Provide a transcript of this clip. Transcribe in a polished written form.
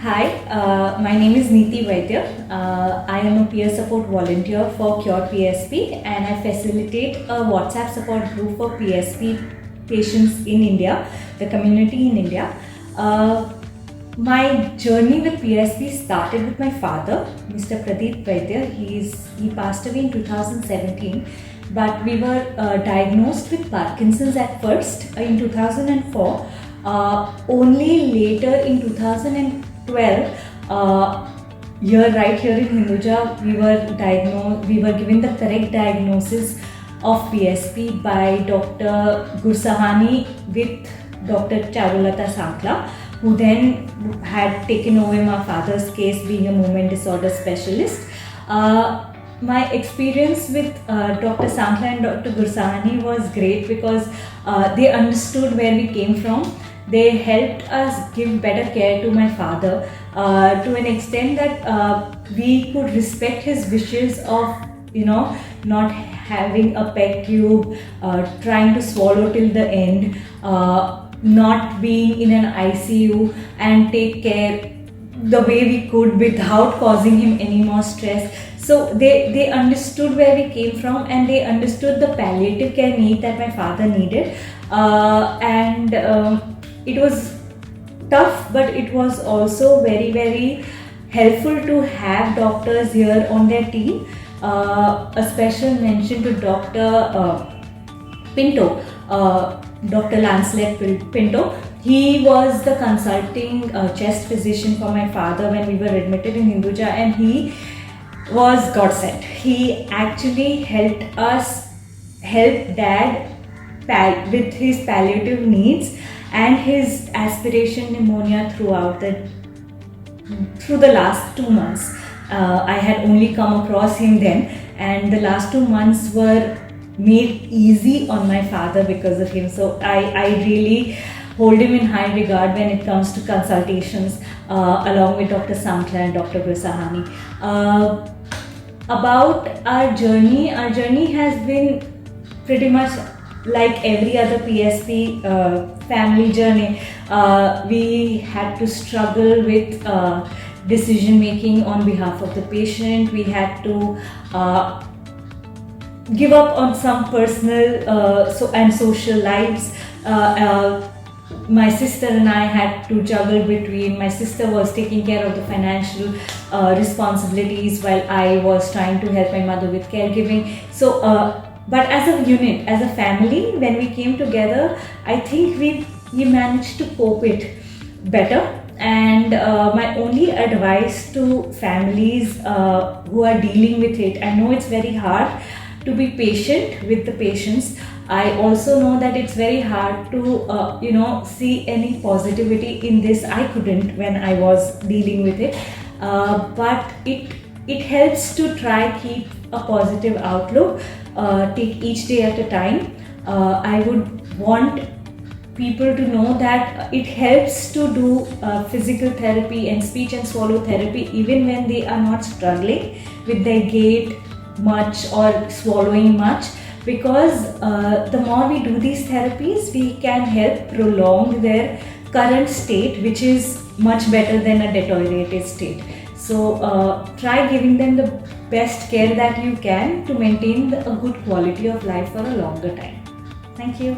Hi, my name is Niti Vaidya. I am a peer support volunteer for Cure PSP and I facilitate a WhatsApp support group for PSP patients in India, the community in India. My journey with PSP started with my father, Mr. Vaidya. He passed away in 2017, but we were diagnosed with Parkinson's at first in 2004. Only later in 2012, right here in Hinduja, we were given the correct diagnosis of PSP by Dr. Gursahani with Dr. Charulata Sankla, who then had taken over my father's case being a movement disorder specialist. My experience with Dr. Sankla and Dr. Gursahani was great because they understood where we came from. They helped us give better care to my father to an extent that we could respect his wishes of, not having a PEG tube, trying to swallow till the end, not being in an ICU, and take care the way we could without causing him any more stress. So they understood where we came from, and they understood the palliative care need that my father needed, and it was tough, but it was also very, very helpful to have doctors here on their team. A special mention to Dr. Pinto, Dr. Lancelot Pinto. He was the consulting chest physician for my father when we were admitted in Hinduja, and he was godsend. He actually helped us help Dad with his palliative needs and his aspiration pneumonia through the last 2 months. I had only come across him then, and the last 2 months were made easy on my father because of him. So I really hold him in high regard when it comes to consultations along with Dr. Sankla and Dr. Gursahani. About our journey has been pretty much like every other PSP family journey. We had to struggle with decision making on behalf of the patient. We had to give up on some personal and social lives. My sister and I had to juggle between, my sister was taking care of the financial responsibilities while I was trying to help my mother with caregiving. So but as a unit, as a family, when we came together, I think we managed to cope it better. And my only advice to families who are dealing with it, I know it's very hard to be patient with the patients. I also know that it's very hard to see any positivity in this. I couldn't when I was dealing with it, but it helps to try keep a positive outlook. Take each day at a time. I would want people to know that it helps to do physical therapy and speech and swallow therapy even when they are not struggling with their gait much or swallowing much, because the more we do these therapies, we can help prolong their current state, which is much better than a deteriorated state. So try giving them the best care that you can to maintain a good quality of life for a longer time. Thank you.